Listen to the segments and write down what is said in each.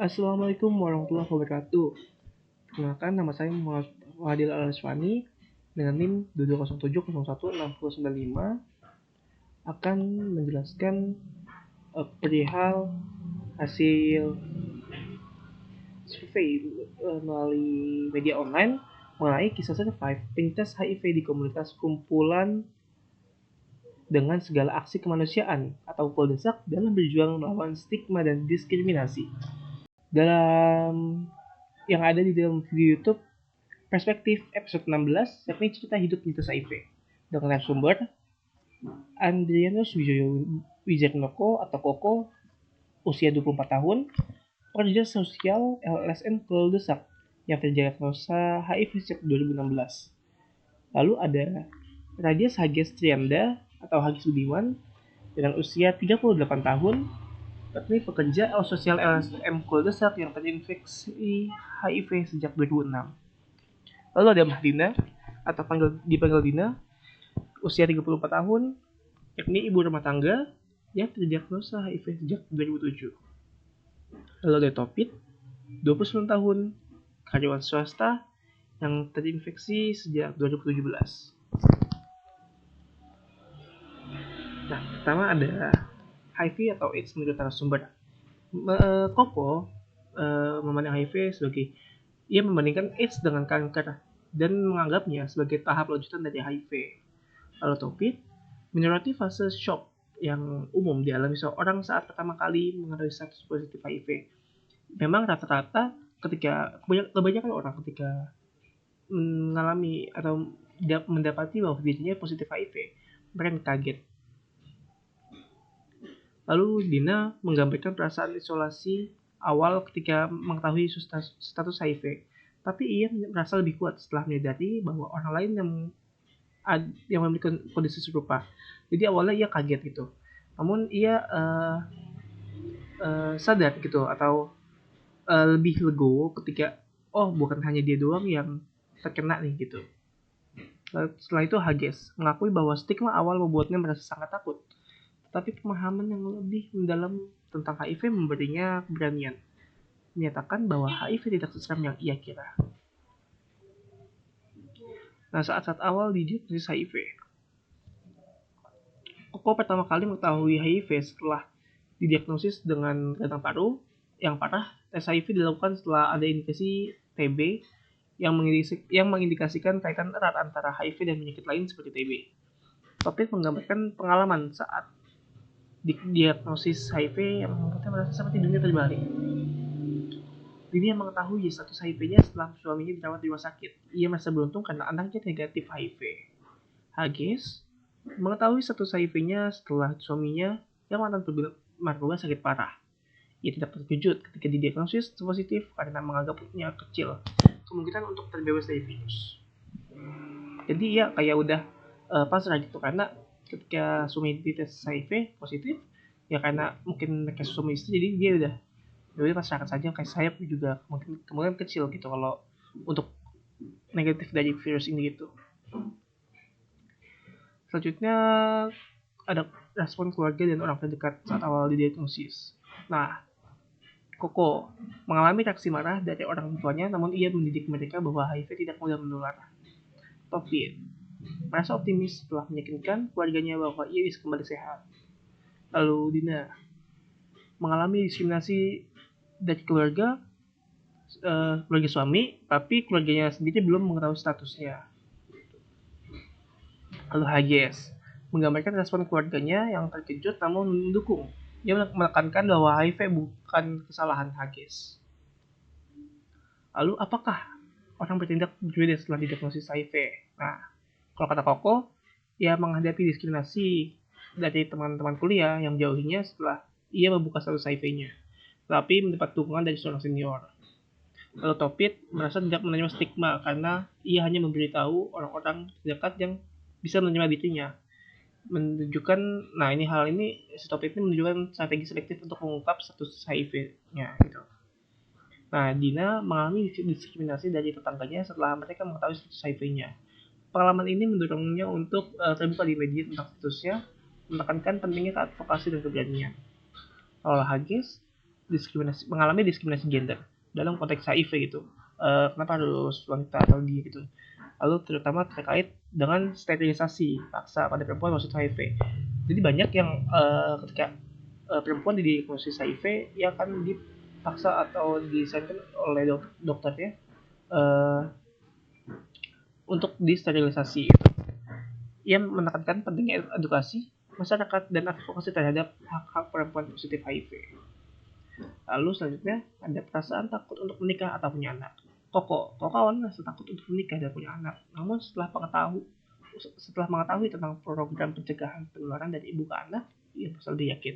Assalamualaikum warahmatullahi wabarakatuh. Perkenalkan, nama saya Muhammad Fadil Al-Aswani dengan NIM 207016095 akan menjelaskan perihal hasil survei melalui media online mengenai kisah survive penyintas HIV di komunitas kumpulan dengan segala aksi kemanusiaan atau Poldesak dalam berjuang melawan stigma dan diskriminasi. Dalam yang ada di dalam video YouTube Perspektif episode 16, yakni cerita hidup penyintas HIV dengan narasumber Andrianus Wijarnoko atau Koko, usia 24 tahun, pekerja sosial LSM Poldesak yang terdiagnosa HIV sejak 2016. Lalu ada Radias Hages Trianda atau Hagis Budiman dengan usia 38 tahun, yakni pekerja sosial LSM Poldesak yang terinfeksi HIV sejak 2006. Lalu ada Mbak Dina atau dipanggil Dina, usia 34 tahun, yakni ibu rumah tangga yang terdiagnosa HIV sejak 2007. Lalu ada Topit, 29 tahun, karyawan swasta yang terinfeksi sejak 2017. Nah, pertama ada HIV atau AIDS menurut narasumber. Koko memandang HIV sebagai ia membandingkan AIDS dengan kanker dan menganggapnya sebagai tahap lanjutan dari HIV. Lalu Topit menyoroti fase shock yang umum dialami seorang saat pertama kali mengetahui status positif HIV. Memang rata-rata kebanyakan orang ketika mengalami atau mendapati bahwa dirinya positif HIV, mereka kaget. Lalu Dina menggambarkan perasaan isolasi awal ketika mengetahui status HIV. Tapi ia merasa lebih kuat setelah menyadari bahwa orang lain yang memiliki kondisi serupa. Jadi awalnya ia kaget gitu. Namun ia sadar gitu atau lebih legowo ketika bukan hanya dia doang yang terkena nih gitu. Setelah itu Hages mengakui bahwa stigma awal membuatnya merasa sangat takut. Tapi pemahaman yang lebih mendalam tentang HIV memberinya keberanian menyatakan bahwa HIV tidak seseram yang ia kira. Nah, saat-saat awal didiagnosis HIV, Koko pertama kali mengetahui HIV setelah didiagnosis dengan radang paru yang parah. Tes HIV dilakukan setelah ada indikasi TB yang mengindikasikan kaitan erat antara HIV dan penyakit lain seperti TB. Topik menggambarkan pengalaman saat diagnosis HIV yang membuatnya merasa seperti dunia terbalik. Dini yang mengetahui status HIV-nya setelah suaminya dirawat di rumah sakit. Ia merasa beruntung karena anaknya negatif HIV. Hages mengetahui status HIV-nya setelah suaminya yang mantan narkoba sakit parah. Ia tidak terkejut ketika didiagnosis positif karena menganggapnya kecil kemungkinan untuk terbebas dari virus. Jadi ia kayak udah pasrah gitu karena ketika suami dites HIV positif ya karena mungkin mereka suami istri jadi dia udah pasrahkan saja kayak saya juga kemungkinan kecil gitu kalau untuk negatif dari virus ini gitu. Selanjutnya ada respon keluarga dan orang terdekat saat awal didiagnosis. Nah, Koko mengalami reaksi marah dari orang tuanya namun ia mendidik mereka bahwa HIV tidak mudah menular. Topit merasa optimis setelah meyakinkan keluarganya bahwa ia bisa kembali sehat. Lalu Dina mengalami diskriminasi dari keluarga suami, tapi keluarganya sendiri belum mengetahui statusnya. Lalu Hages menggambarkan respon keluarganya yang terkejut namun mendukung. Ia menekankan bahwa HIV bukan kesalahan Hages. Lalu apakah orang bertindak berbeda setelah didiagnosis HIV? Nah, kalau kata Koko, ia menghadapi diskriminasi dari teman-teman kuliah yang menjauhinya setelah ia membuka status HIV-nya, tapi mendapat dukungan dari seorang senior. Lalu Topit merasa tidak menerima stigma karena ia hanya memberitahu orang-orang terdekat yang bisa menerima dirinya. Si Topit ini menunjukkan strategi selektif untuk mengungkap status HIV-nya gitu. Nah, Dina mengalami diskriminasi dari tetangganya setelah mereka mengetahui status HIV-nya. Pengalaman ini mendorongnya untuk terbuka di media tentang statusnya, menekankan pentingnya advokasi dan keberanian. Kalau Hages mengalami diskriminasi gender dalam konteks HIV gitu. Kenapa harus wanita atau dia gitu? Lalu terutama terkait dengan sterilisasi paksa pada perempuan positif HIV. Jadi banyak yang ketika perempuan didiagnosis HIV ya kan dipaksa atau disarankan oleh dokternya uh, untuk disterilisasi. Ia menekankan pentingnya edukasi masyarakat dan advokasi terhadap hak-hak perempuan positif HIV. Lalu selanjutnya ada perasaan takut untuk menikah atau punya anak. Koko awalnya merasa takut untuk menikah dan punya anak. Namun setelah mengetahui tentang program pencegahan penularan dari ibu ke anak, ia selalu yakin.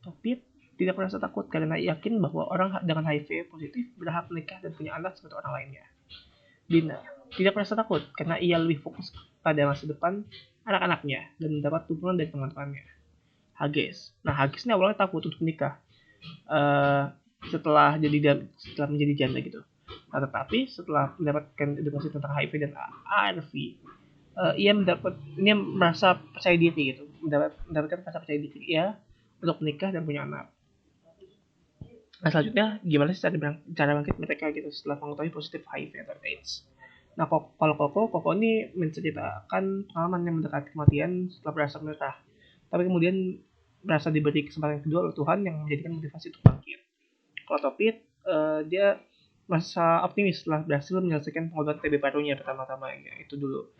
Topit tidak merasa takut karena yakin bahwa orang dengan HIV positif berhak menikah dan punya anak seperti orang lainnya. Dina tidak merasa takut karena ia lebih fokus pada masa depan anak-anaknya dan mendapat dukungan dari teman-temannya. Hages. Nah, Hages ini awalnya takut untuk menikah setelah menjadi janda gitu. Nah, tetapi setelah mendapatkan edukasi tentang HIV dan ARV, ia merasa percaya diri gitu, mendapatkan rasa percaya diri ia untuk menikah dan punya anak. Nah, selanjutnya gimana sih cara bangkit mereka gitu setelah mengetahui positif HIV atau AIDS. Nah, kalau Koko ini menceritakan pengalaman yang mendekati kematian setelah berasa menyerah. Tapi kemudian merasa diberi kesempatan kedua oleh Tuhan yang menjadikan motivasi untuk bangkit. Kalau Topit, dia merasa optimis setelah berhasil menyelesaikan pengobatan TB parunya pertama-tama ya, itu dulu.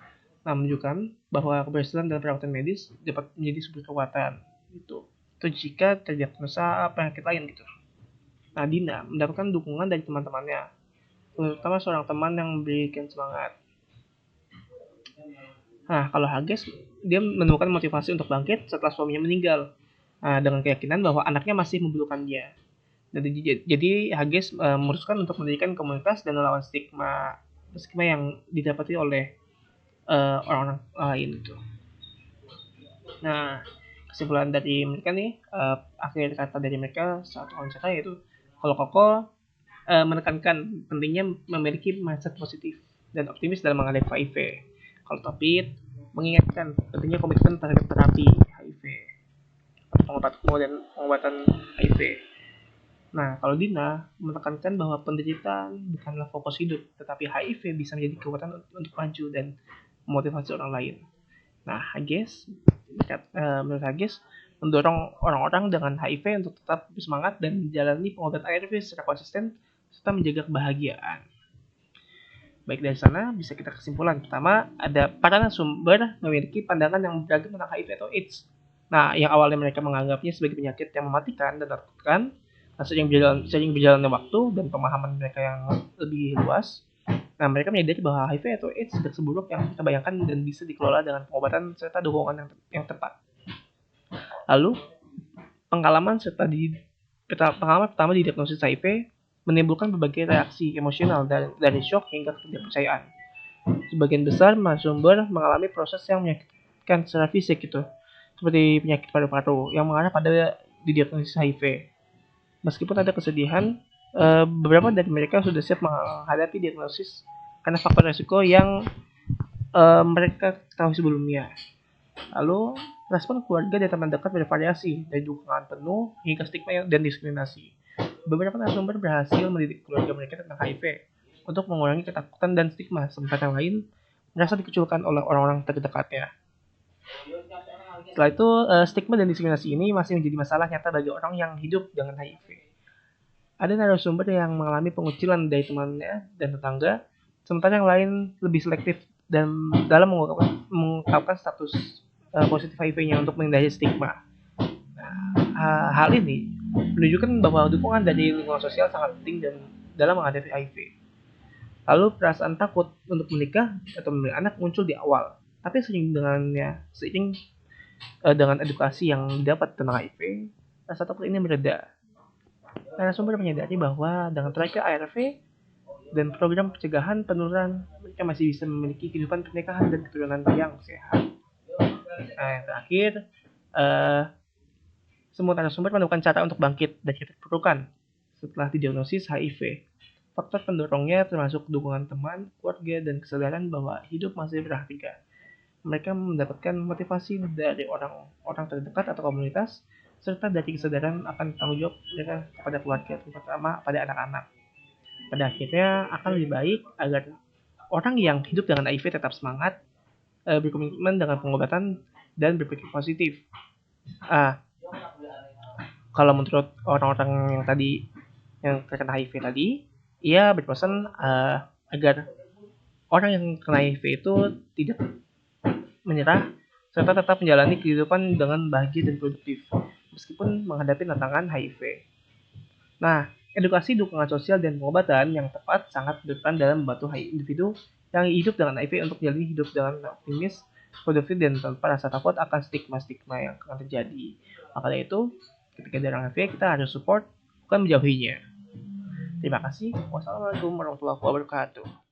Nah, menunjukkan bahwa keberhasilan dalam perawatan medis dapat menjadi sumber kekuatan. Itu jika terdiagnosa penyakit lain gitu. Nah, Dina mendapatkan dukungan dari teman-temannya, terutama seorang teman yang memberikan semangat. Nah, kalau Hages, dia menemukan motivasi untuk bangkit setelah suaminya meninggal, dengan keyakinan bahwa anaknya masih membutuhkan dia. Jadi Hages memutuskan untuk mendirikan komunitas dan melawan stigma yang didapati oleh orang-orang lain itu. Nah, kesimpulan dari mereka nih, akhir kata dari mereka saat wawancara yaitu kalau Koko menekankan pentingnya memiliki mindset positif dan optimis dalam menghadapi HIV. Kalau Topit mengingatkan pentingnya komitmen terhadap terapi HIV pengobatan HIV. Nah, kalau Dina menekankan bahwa penderitaan bukanlah fokus hidup, tetapi HIV bisa menjadi kekuatan untuk maju dan memotivasi orang lain. Nah, menurut Hages mendorong orang-orang dengan HIV untuk tetap bersemangat dan menjalani pengobatan ARV secara konsisten serta menjaga kebahagiaan. Baik, dari sana bisa kita kesimpulan. Pertama, ada para narasumber memiliki pandangan yang beragam tentang HIV atau AIDS. Nah, yang awalnya mereka menganggapnya sebagai penyakit yang mematikan dan menakutkan, sering berjalannya waktu dan pemahaman mereka yang lebih luas, nah mereka menyadari bahwa HIV atau AIDS tidak seburuk yang kita bayangkan dan bisa dikelola dengan pengobatan serta dukungan yang tepat. Lalu, pengalaman pertama didiagnosis HIV menimbulkan berbagai reaksi emosional dari shock hingga ketidakpercayaan. Sebagian besar narasumber mengalami proses yang menyakitkan secara fisik gitu, seperti penyakit paru-paru yang mengarah pada didiagnosis HIV. Meskipun ada kesedihan, beberapa dari mereka sudah siap menghadapi diagnosis karena faktor resiko yang mereka ketahui sebelumnya. Lalu, respon keluarga dan teman dekat bervariasi dari dukungan penuh hingga stigma dan diskriminasi. Beberapa narasumber berhasil mendidik keluarga mereka tentang HIV untuk mengurangi ketakutan dan stigma, sementara yang lain merasa dikucilkan oleh orang-orang terdekatnya. Setelah itu, stigma dan diskriminasi ini masih menjadi masalah nyata bagi orang yang hidup dengan HIV. Ada narasumber yang mengalami pengucilan dari temannya dan tetangga, sementara yang lain lebih selektif dan dalam mengungkapkan status positif HIV-nya untuk menghindari stigma. Nah, hal ini menunjukkan bahwa dukungan dari lingkungan sosial sangat penting dalam menghadapi HIV. Lalu perasaan takut untuk menikah atau memiliki anak muncul di awal, tapi seiring dengan edukasi yang didapat tentang HIV, rasa takut ini mereda. Narasumber menyadari bahwa dengan terapi ARV dan program pencegahan penularan, mereka masih bisa memiliki kehidupan pernikahan dan keturunan yang sehat. Nah, yang terakhir, semua narasumber menemukan cara untuk bangkit dari keterpurukan setelah didiagnosis HIV. Faktor pendorongnya termasuk dukungan teman, keluarga, dan kesadaran bahwa hidup masih berharga. Mereka mendapatkan motivasi dari orang-orang terdekat atau komunitas serta dari kesadaran akan tanggung jawab mereka kepada keluarga, terutama pada anak-anak. Pada akhirnya akan lebih baik agar orang yang hidup dengan HIV tetap semangat, berkomitmen dengan pengobatan, dan berpikir positif. Ah, kalau menurut orang-orang yang tadi yang terkena HIV tadi, ia berpesan agar orang yang kena HIV itu tidak menyerah serta tetap menjalani kehidupan dengan bahagia dan produktif meskipun menghadapi tantangan HIV. Nah, edukasi, dukungan sosial, dan pengobatan yang tepat sangat berperan dalam membantu individu yang hidup dengan HIV untuk menjalani hidup dengan optimis, produktif, dan tanpa rasa takut akan stigma-stigma yang akan terjadi. Makanya itu, ketika ada orang HIV, kita harus support, bukan menjauhinya. Terima kasih. Wassalamualaikum warahmatullahi wabarakatuh.